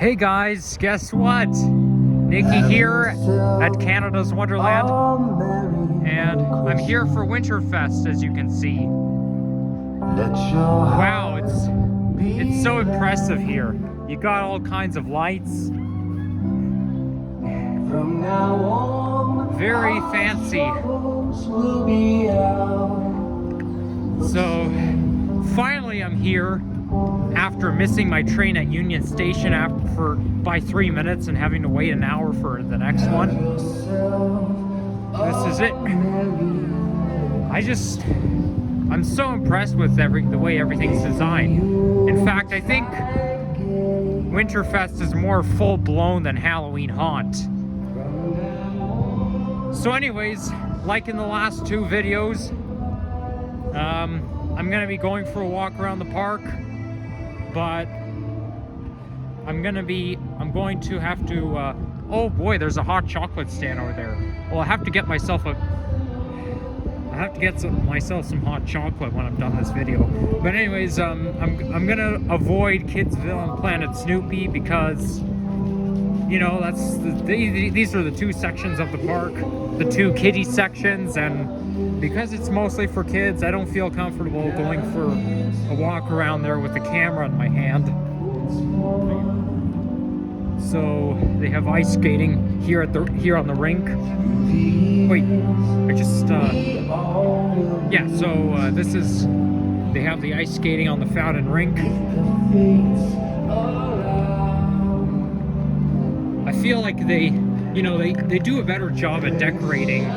Hey guys, guess what? Nikki here at Canada's Wonderland, and I'm here for Winterfest, as you can see. Wow, it's so impressive here. You got all kinds of lights. Very fancy. So finally I'm here after missing my train at Union Station by 3 minutes and having to wait an hour for the next one. This is it. I'm so impressed with the way everything's designed. In fact, I think Winterfest is more full-blown than Halloween Haunt. So anyways, like in the last two videos, I'm gonna be going for a walk around the park, but I'm going to have to, oh boy, there's a hot chocolate stand over there. Well, I have to get myself some hot chocolate when I'm done this video. But anyways, I'm gonna avoid Kidsville and Planet Snoopy because, you know, these are the two sections of the park, the two kiddie sections, and because it's mostly for kids, I don't feel comfortable going for a walk around there with the camera in my hand. So they have ice skating here on the rink. Wait, yeah. So they have the ice skating on the Fountain rink. I feel like they do a better job at decorating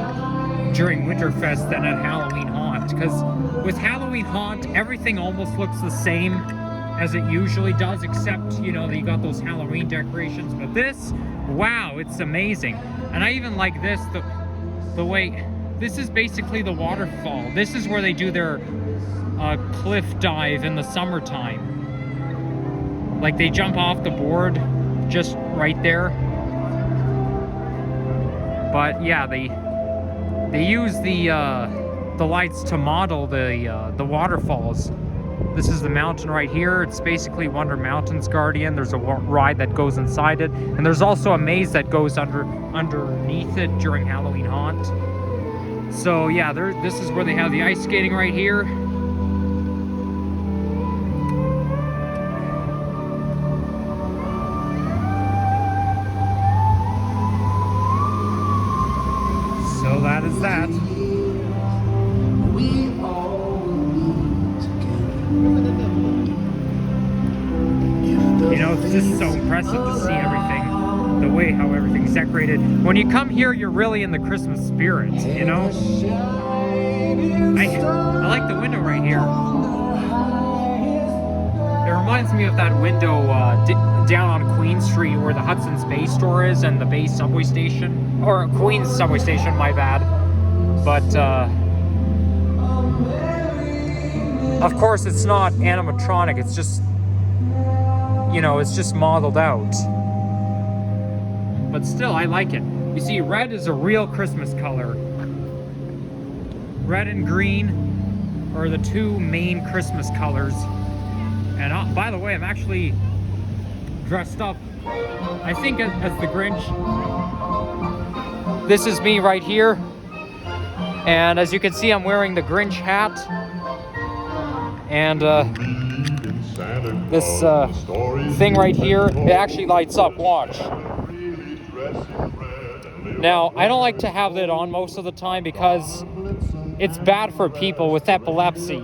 during Winterfest than at Halloween Haunt, because with Halloween Haunt everything almost looks the same as it usually does, except you got those Halloween decorations. But this, wow, it's amazing. And I even like this, the way this is basically the waterfall. This is where they do their cliff dive in the summertime. Like they jump off the board just right there. But yeah, they use the lights to model the waterfalls. This is the mountain right here. It's basically Wonder Mountain's Guardian. There's a ride that goes inside it, and there's also a maze that goes underneath it during Halloween Haunt. So yeah, this is where they have the ice skating right here. So that is that. It's just so impressive to see everything, how everything's decorated. When you come here, you're really in the Christmas spirit, I like the window right here. It reminds me of that window down on Queen Street where the Hudson's Bay store is and the Bay subway station, or Queens subway station, my bad. But of course it's not animatronic, it's just it's just modeled out. But still, I like it. You see, red is a real Christmas color. Red and green are the two main Christmas colors. And by the way, I'm actually dressed up, I think, as the Grinch. This is me right here. And as you can see, I'm wearing the Grinch hat. And this thing right here, it actually lights up. Watch. Now, I don't like to have that on most of the time because it's bad for people with epilepsy,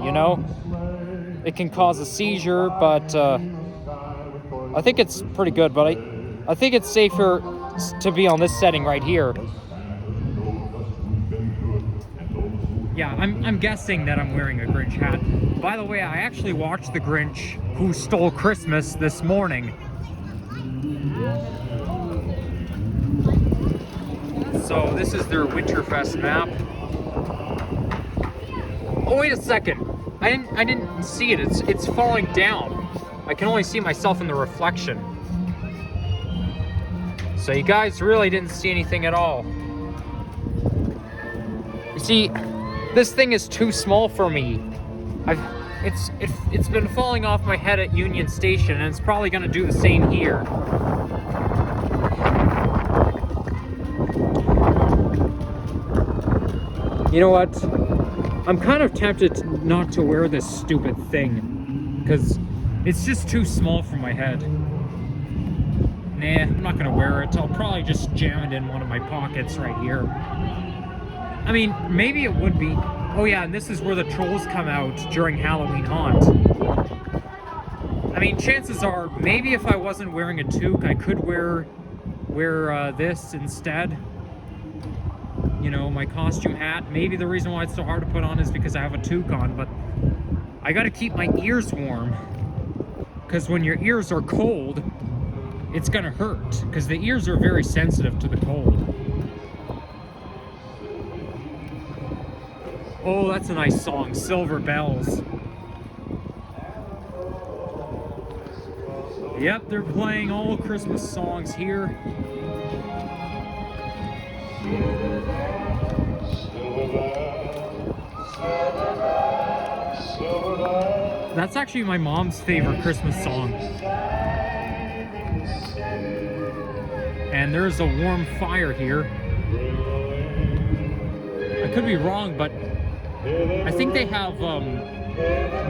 It can cause a seizure, but I think it's pretty good. But I think it's safer to be on this setting right here. Yeah, I'm guessing that I'm wearing a Grinch hat. By the way, I actually watched The Grinch Who Stole Christmas this morning. So this is their Winterfest map. Oh, wait a second. I didn't see it. It's falling down. I can only see myself in the reflection. So you guys really didn't see anything at all. You see, this thing is too small for me. it's been falling off my head at Union Station, and it's probably going to do the same here. You know what? I'm kind of tempted not to wear this stupid thing because it's just too small for my head. Nah, I'm not gonna wear it. I'll probably just jam it in one of my pockets right here. I mean, maybe it would be. Oh yeah, and this is where the trolls come out during Halloween Haunt. I mean, chances are, maybe if I wasn't wearing a toque, I could wear this instead. You know, my costume hat. Maybe the reason why it's so hard to put on is because I have a toque on, but I gotta keep my ears warm. Because when your ears are cold, it's gonna hurt. Because the ears are very sensitive to the cold. Oh, that's a nice song, Silver Bells. Yep, they're playing all Christmas songs here. That's actually my mom's favorite Christmas song. And there's a warm fire here. I could be wrong, but I think they have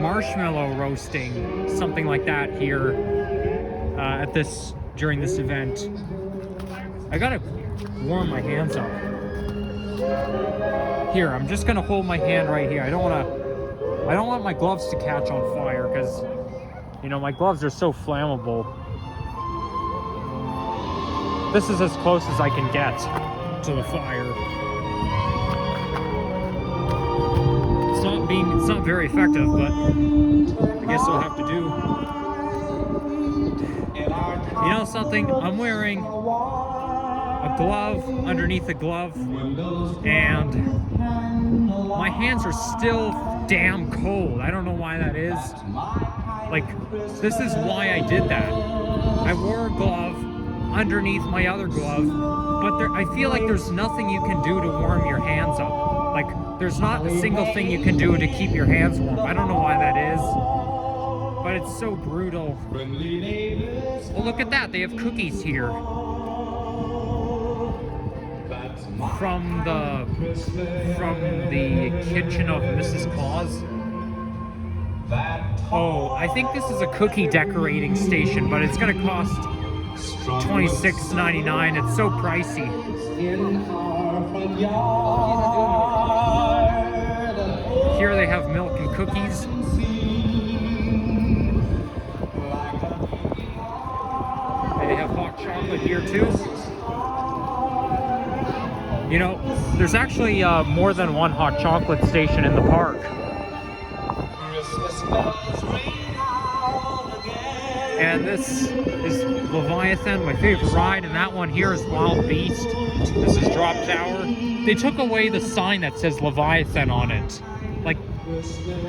marshmallow roasting, something like that here during this event. I gotta warm my hands up. Here, I'm just gonna hold my hand right here. I don't want my gloves to catch on fire because, you know, my gloves are so flammable. This is as close as I can get to the fire. It's not very effective, but I guess I'll have to do. You know something? I'm wearing a glove underneath a glove, and my hands are still damn cold. I don't know why that is. Like, this is why I did that. I wore a glove underneath my other glove, but I feel like there's nothing you can do to warm your hands up. Like, there's not a single thing you can do to keep your hands warm. I don't know why that is, but it's so brutal. Well, look at that. They have cookies here. From the kitchen of Mrs. Claus. Oh, I think this is a cookie decorating station, but it's gonna cost $26.99. It's so pricey. Here they have milk and cookies. They have hot chocolate here too. You know, there's actually more than one hot chocolate station in the park. And this is Leviathan, my favorite ride, and that one here is Wild Beast. This is Drop Tower. They took away the sign that says Leviathan on it. Like,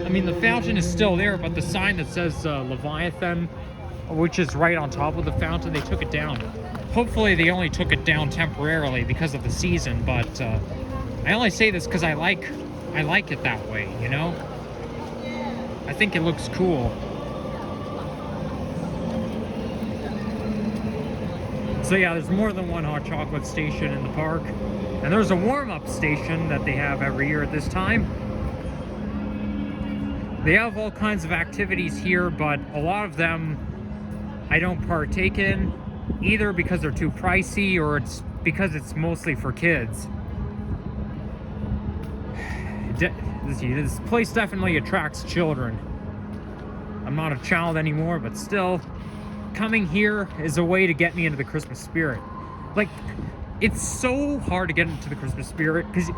I mean, the fountain is still there, but the sign that says Leviathan, which is right on top of the fountain, they took it down. Hopefully they only took it down temporarily because of the season, but I only say this because I like it that way, you know? I think it looks cool. So yeah, there's more than one hot chocolate station in the park. And there's a warm-up station that they have every year at this time. They have all kinds of activities here, but a lot of them I don't partake in, either because they're too pricey or it's because it's mostly for kids. This place definitely attracts children. I'm not a child anymore, but still, coming here is a way to get me into the Christmas spirit. Like, it's so hard to get into the Christmas spirit because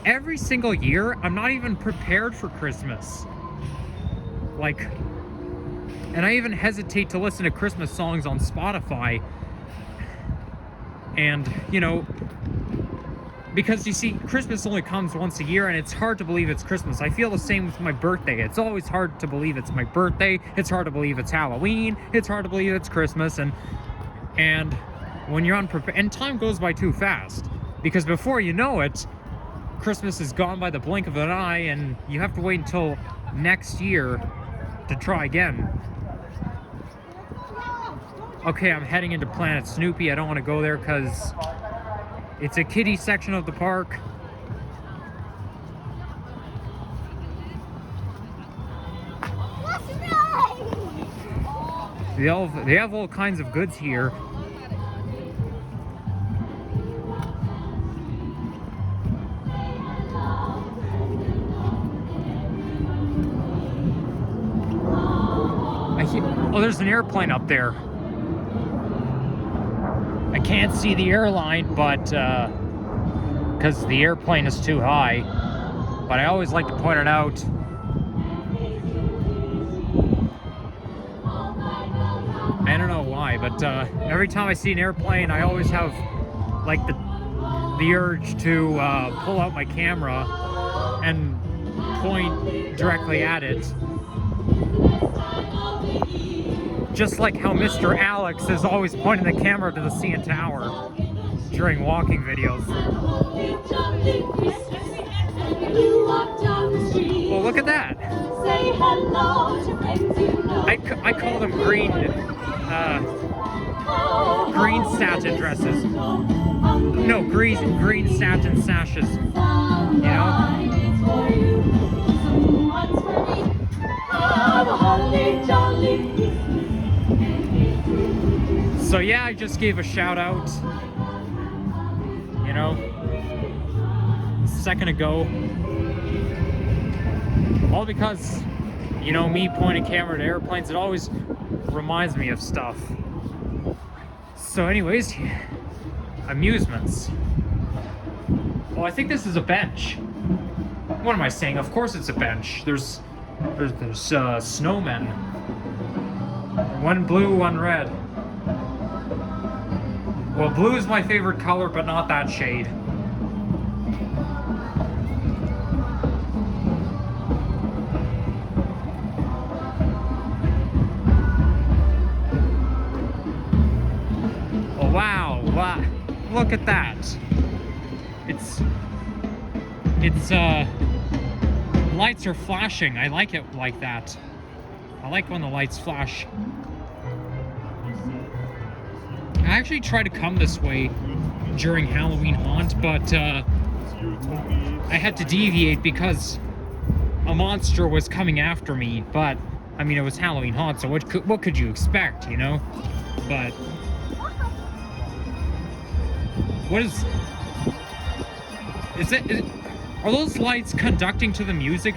every single year I'm not even prepared for Christmas. Like, and I even hesitate to listen to Christmas songs on Spotify. And, you know, because you see, Christmas only comes once a year and it's hard to believe it's Christmas. I feel the same with my birthday. It's always hard to believe it's my birthday. It's hard to believe it's Halloween. It's hard to believe it's Christmas. And when you're unprepared, and time goes by too fast, because before you know it, Christmas is gone by the blink of an eye, and you have to wait until next year to try again. Okay, I'm heading into Planet Snoopy. I don't want to go there because it's a kiddie section of the park. They have all kinds of goods here. Oh, there's an airplane up there. I can't see the airline, but because the airplane is too high. But I always like to point it out. I don't know why, but every time I see an airplane, I always have like the urge to pull out my camera and point directly at it. Just like how Mr. Alex is always pointing the camera to the CN Tower during walking videos. Well, look at that. I call them green satin dresses. No, green satin sashes. You know? So yeah, I just gave a shout out, you know, a second ago. All because, you know, me pointing camera at airplanes, it always reminds me of stuff. So anyways, amusements. Well, I think this is a bench. What am I saying? Of course it's a bench. There's snowmen. One blue, one red. Well, blue is my favorite color, but not that shade. Oh, wow, look at that. Lights are flashing. I like it like that. I like when the lights flash. I actually tried to come this way during Halloween Haunt, but I had to deviate because a monster was coming after me. But I mean, it was Halloween Haunt, so what could you expect, you know? But what is it? Are those lights conducting to the music?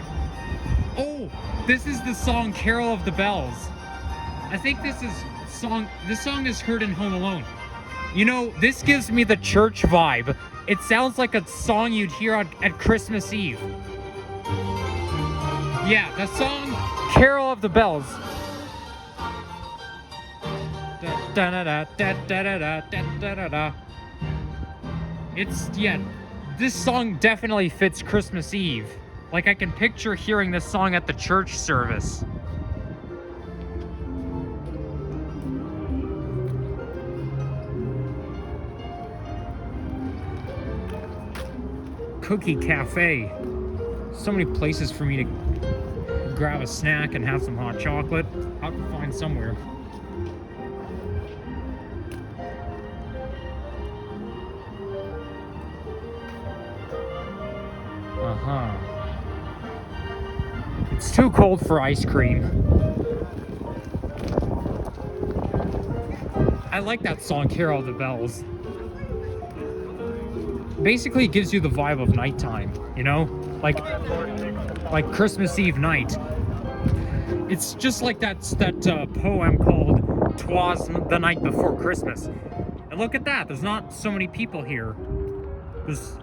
Oh, this is the song "Carol of the Bells." I think this song is heard in Home Alone. You know, this gives me the church vibe. It sounds like a song you'd hear at Christmas Eve. Yeah, the song "Carol of the Bells." This song definitely fits Christmas Eve. Like, I can picture hearing this song at the church service. Cookie Cafe. So many places for me to grab a snack and have some hot chocolate. I'll have to find somewhere. It's too cold for ice cream. I like that song, Carol of the Bells. Basically, it gives you the vibe of nighttime, you know? Like Christmas Eve night. It's just like that poem called "Twas the Night Before Christmas." And look at that, there's not so many people here.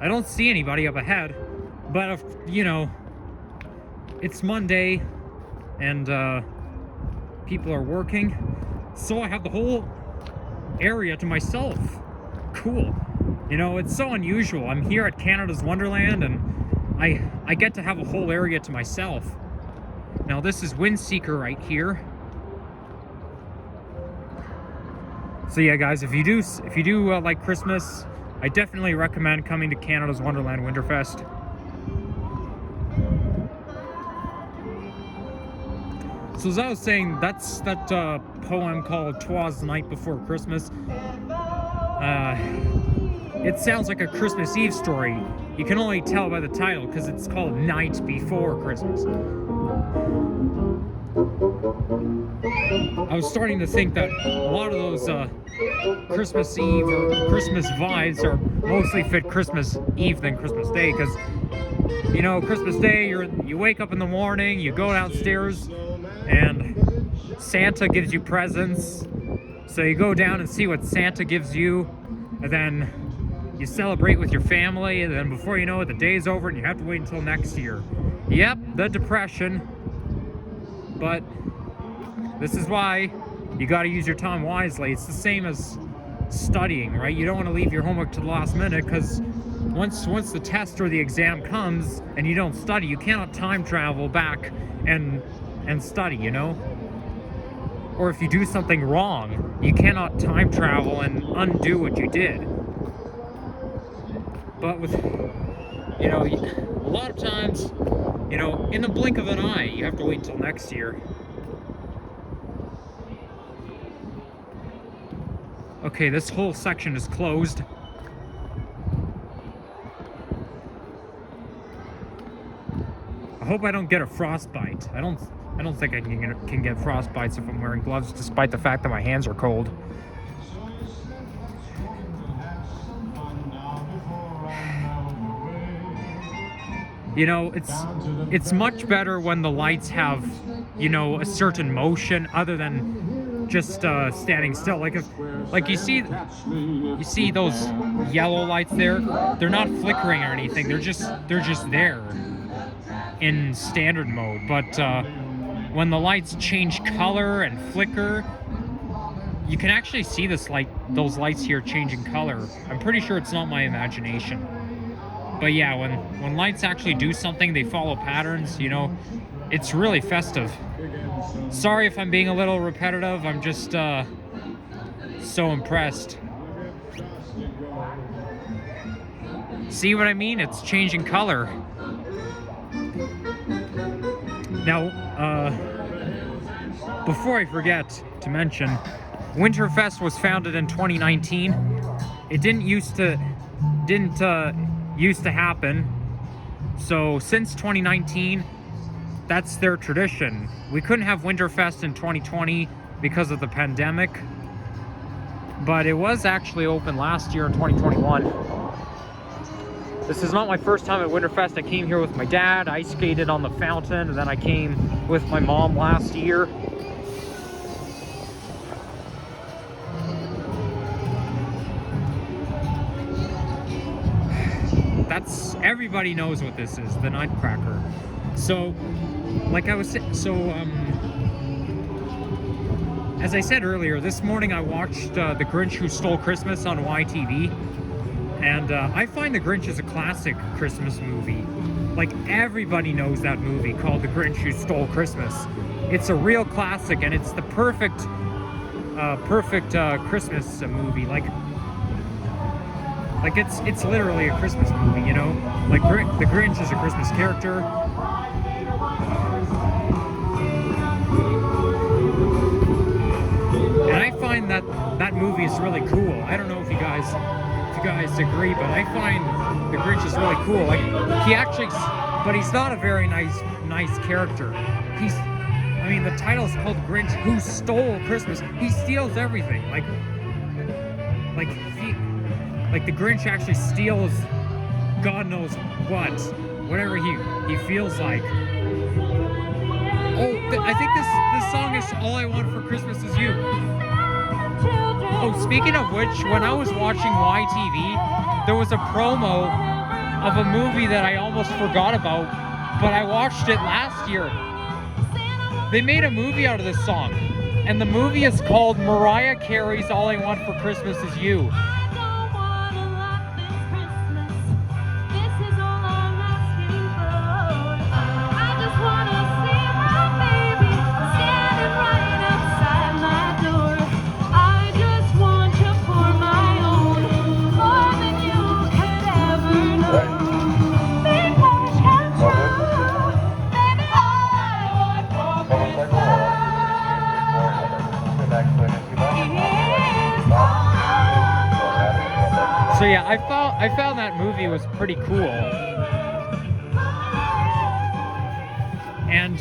I don't see anybody up ahead. But, you know, it's Monday, and people are working, so I have the whole area to myself. Cool. You know, it's so unusual. I'm here at Canada's Wonderland, and I get to have a whole area to myself. Now, this is Windseeker right here. So yeah, guys, if you do like Christmas, I definitely recommend coming to Canada's Wonderland Winterfest. So as I was saying, that's that poem called "'Twas Night Before Christmas." It sounds like a Christmas Eve story. You can only tell by the title because it's called "Night Before Christmas." I was starting to think that a lot of those Christmas Eve or Christmas vibes are mostly fit Christmas Eve than Christmas Day, because you know, Christmas Day, you wake up in the morning, you go downstairs, and Santa gives you presents. So you go down and see what Santa gives you, and then you celebrate with your family, and then before you know it, the day's over and you have to wait until next year. Yep, the depression. But this is why you got to use your time wisely. It's the same as studying, right? You don't want to leave your homework to the last minute, because once the test or the exam comes and you don't study, you cannot time travel back and study, you know? Or if you do something wrong, you cannot time travel and undo what you did. But with, you know, a lot of times, you know, in the blink of an eye, you have to wait until next year. Okay, this whole section is closed. I hope I don't get a frostbite. I don't think I can get frostbites if I'm wearing gloves, despite the fact that my hands are cold. You know, it's much better when the lights have, you know, a certain motion other than just standing still. Like you see those yellow lights there. They're not flickering or anything. They're just there in standard mode. But when the lights change color and flicker, you can actually see those lights here changing color. I'm pretty sure it's not my imagination. But yeah, when lights actually do something, they follow patterns, you know, it's really festive. Sorry if I'm being a little repetitive, I'm just so impressed. See what I mean? It's changing color. Now, before I forget to mention, Winterfest was founded in 2019. It didn't used to happen. So since 2019, that's their tradition. We couldn't have Winterfest in 2020 because of the pandemic, but it was actually open last year in 2021. This is not my first time at Winterfest. I came here with my dad, ice skated on the fountain, and then I came with my mom last year. Everybody knows what this is, the Nutcracker. So, like I was saying, as I said earlier, this morning I watched The Grinch Who Stole Christmas on YTV, and I find The Grinch is a classic Christmas movie. Like, everybody knows that movie called The Grinch Who Stole Christmas. It's a real classic, and it's the perfect Christmas movie. Like it's literally a Christmas movie, you know? Like, the Grinch is a Christmas character. And I find that movie is really cool. I don't know if you guys agree, but I find the Grinch is really cool. Like, but he's not a very nice character. The title's called Grinch Who Stole Christmas. He steals everything. Like the Grinch actually steals God knows whatever he feels like. Oh, I think this song is All I Want for Christmas Is You. Oh, speaking of which, when I was watching YTV, there was a promo of a movie that I almost forgot about, but I watched it last year. They made a movie out of this song, and the movie is called Mariah Carey's All I Want for Christmas Is You. So yeah, I found that movie was pretty cool. And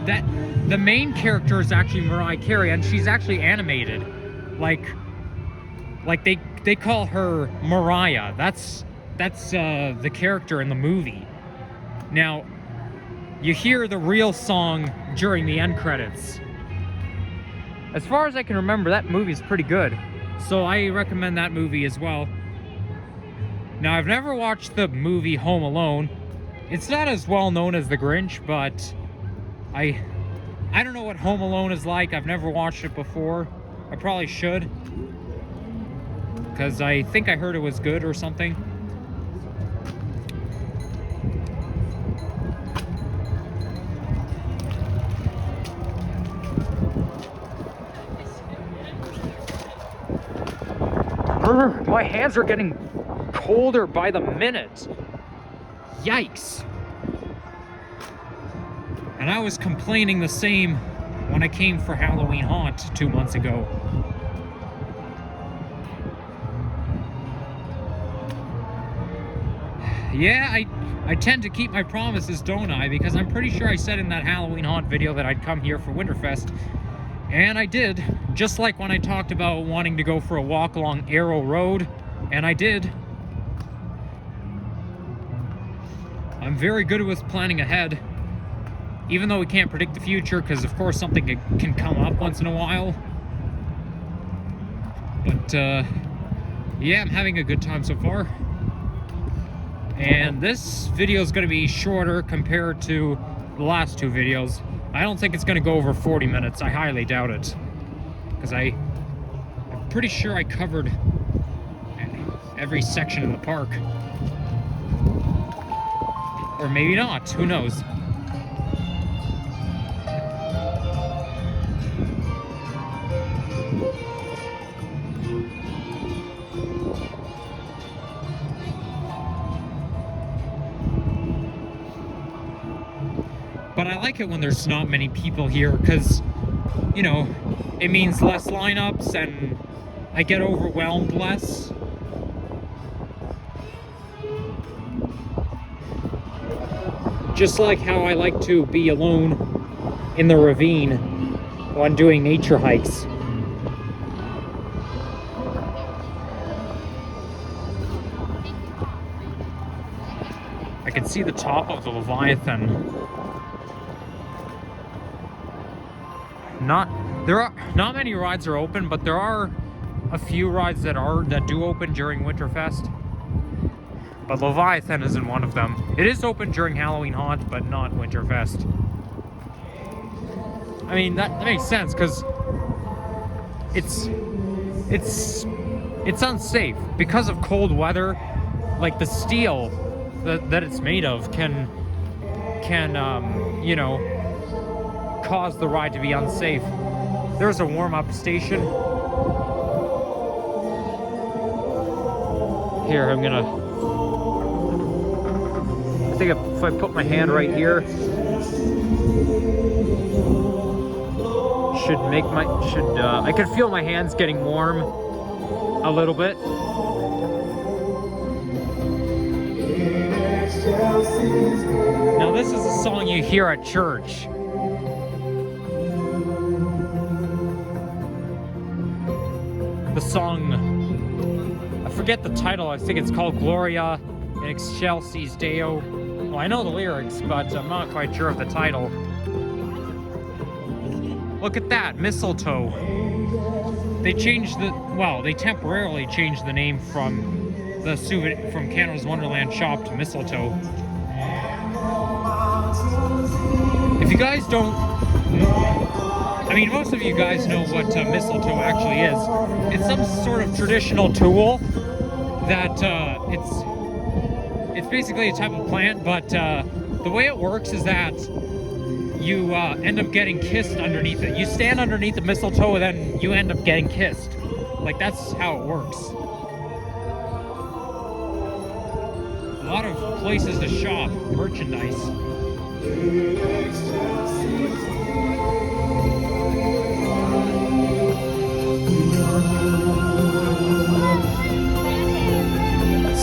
that the main character is actually Mariah Carey, and she's actually animated. Like they call her Mariah. That's the character in the movie. Now, you hear the real song during the end credits. As far as I can remember, that movie is pretty good. So I recommend that movie as well. Now, I've never watched the movie Home Alone. It's not as well known as The Grinch, but I don't know what Home Alone is like. I've never watched it before. I probably should, because I think I heard it was good or something. My hands are getting colder by the minute. Yikes. And I was complaining the same when I came for Halloween Haunt 2 months ago. Yeah, I tend to keep my promises, don't I? Because I'm pretty sure I said in that Halloween Haunt video that I'd come here for Winterfest. And I did, just like when I talked about wanting to go for a walk along Arrow Road, and I did. I'm very good with planning ahead, even though we can't predict the future, because of course something can come up once in a while. But yeah, I'm having a good time so far. And this video is going to be shorter compared to the last two videos. I don't think it's going to go over 40 minutes. I highly doubt it. Because I'm pretty sure I covered every section of the park. Or maybe not. Who knows? But I like it when there's not many people here, because, you know, it means less lineups and I get overwhelmed less. Just like how I like to be alone in the ravine when doing nature hikes. I can see the top of the Leviathan. There are not many rides are open, but there are a few rides that do open during Winterfest. But Leviathan isn't one of them. It is open during Halloween Haunt, but not Winterfest. I mean, that makes sense, because it's unsafe because of cold weather. Like the steel that it's made of can you know, cause the ride to be unsafe. There's a warm-up station. Here, I think if I put my hand right here, I can feel my hands getting warm a little bit. Now this is a song you hear at church. The song, I forget the title, I think it's called Gloria in Excelsis Deo. Well, I know the lyrics, but I'm not quite sure of the title. Look at that, mistletoe. They temporarily changed the name from Canada's Wonderland shop to Mistletoe. If you guys don't, I mean, most of you guys know what mistletoe actually is. It's some sort of traditional tool that it's basically a type of plant, but the way it works is that you end up getting kissed underneath it. You stand underneath the mistletoe and then you end up getting kissed. Like, that's how it works. A lot of places to shop merchandise.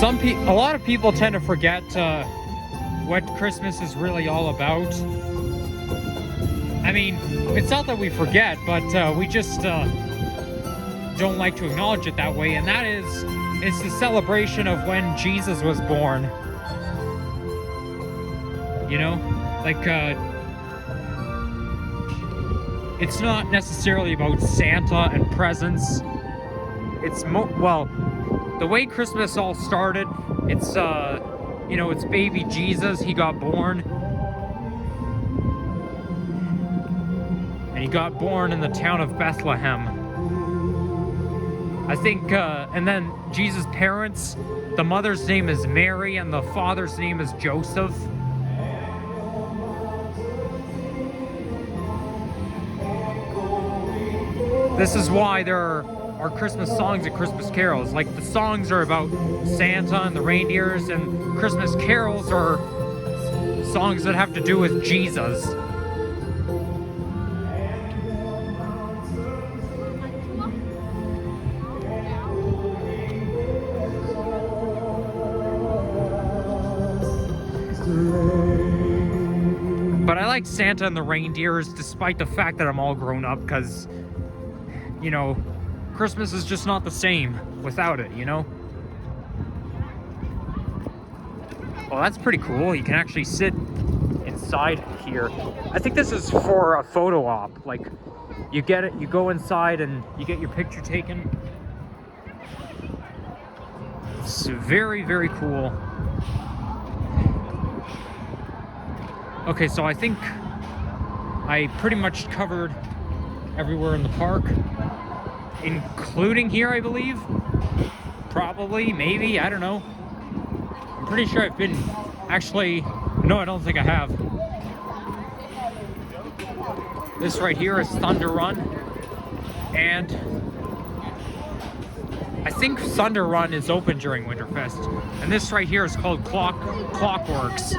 A lot of people tend to forget what Christmas is really all about. I mean, it's not that we forget, but we just don't like to acknowledge it that way, and that is, it's the celebration of when Jesus was born. You know, like it's not necessarily about Santa and presents. It's well, the way Christmas all started, it's you know, it's baby Jesus. He got born, and he got born in the town of Bethlehem. I think, and then Jesus' parents, the mother's name is Mary and the father's name is Joseph. This is why there are Christmas songs and Christmas carols. Like, the songs are about Santa and the reindeers, and Christmas carols are songs that have to do with Jesus. But I like Santa and the reindeers despite the fact that I'm all grown up, because, you know, Christmas is just not the same without it, you know? Well, that's pretty cool. You can actually sit inside here. I think this is for a photo op. Like, you get it, you go inside and you get your picture taken. It's very, very cool. Okay, so I think I pretty much covered everywhere in the park, including here, I believe. Probably, maybe, I don't know. I'm pretty sure I've been, actually, no, I don't think I have. This right here is Thunder Run, and I think Thunder Run is open during Winterfest, and this right here is called Clockworks.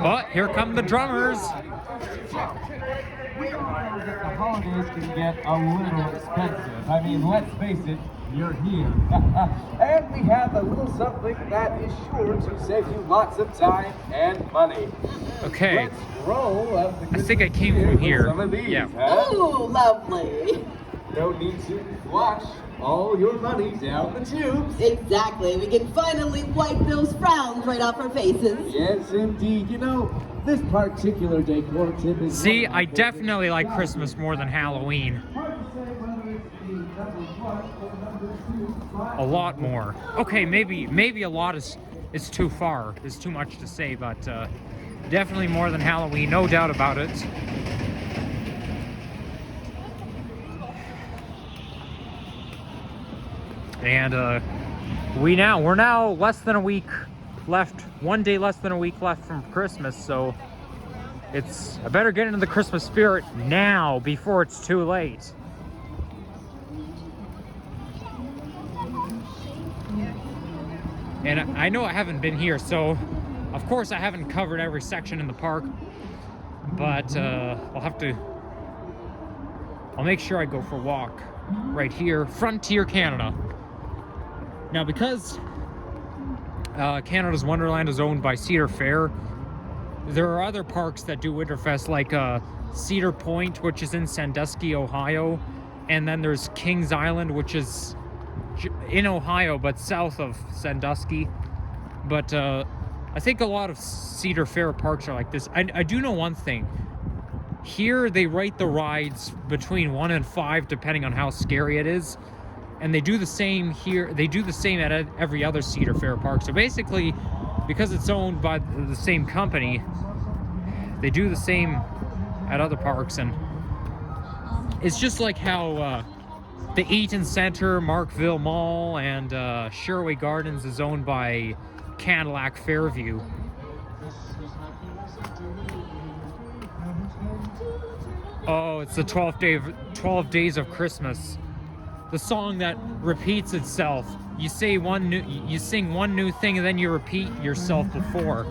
But here come the drummers. We all know that the holidays can get a little expensive. I mean, let's face it, you're here. And we have a little something that is sure to save you lots of time and money. Okay. Let's roll up the I think I came from here. some of these, Yeah. huh? Oh, lovely. No need to flush all your money down the tubes. Exactly. We can finally wipe those frowns right off our faces. Yes, indeed. You know, this particular decor tip is... See, I definitely like Christmas more than Halloween. A lot more. Okay, maybe a lot is too far. It's too much to say, but definitely more than Halloween, no doubt about it. And we're now less than a week left, one day less than a week left from Christmas, so I better get into the Christmas spirit now before it's too late. And I know I haven't been here, so of course I haven't covered every section in the park, but I'll make sure I go for a walk right here, Frontier Canada. Now, because Canada's Wonderland is owned by Cedar Fair, there are other parks that do Winterfest, like Cedar Point, which is in Sandusky, Ohio, and then there's Kings Island, which is in Ohio but south of Sandusky. But I think a lot of Cedar Fair parks are like this. I do know one thing. Here they rate the rides between 1 and 5 depending on how scary it is. And they do the same here. They do the same at every other Cedar Fair park. So basically, because it's owned by the same company, they do the same at other parks. And it's just like how the Eaton Center, Markville Mall, and Sherway Gardens is owned by Cadillac Fairview. Oh, it's the 12 Days of Christmas. The song that repeats itself. You sing one new thing, and then you repeat yourself before.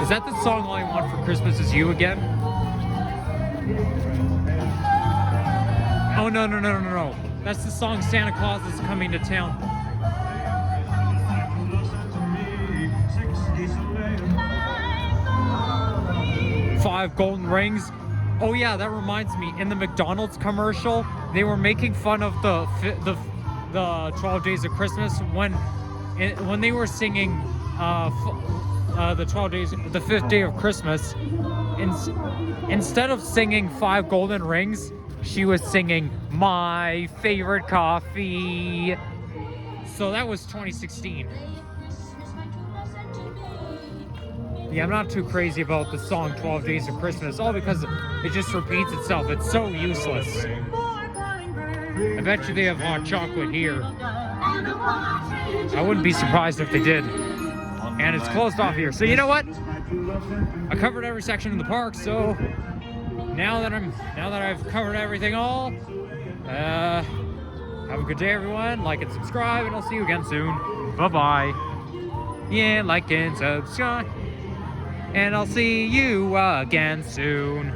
Is that the song All I Want for Christmas Is You again? Oh, no. That's the song Santa Claus is Coming to Town. Five golden rings. Oh yeah, that reminds me. In the McDonald's commercial, they were making fun of the 12 Days of Christmas when they were singing the 12 days, the 5th day of Christmas. Instead of singing Five Golden Rings, she was singing My Favorite Coffee. So that was 2016. Yeah, I'm not too crazy about the song 12 Days of Christmas, all because it just repeats itself. It's so useless. I bet you they have hot chocolate here. I wouldn't be surprised if they did. And it's closed off here. So you know what? I covered every section of the park, so now that I've covered everything all, have a good day everyone. Like and subscribe, and I'll see you again soon. Bye-bye. Yeah, like and subscribe. And I'll see you again soon.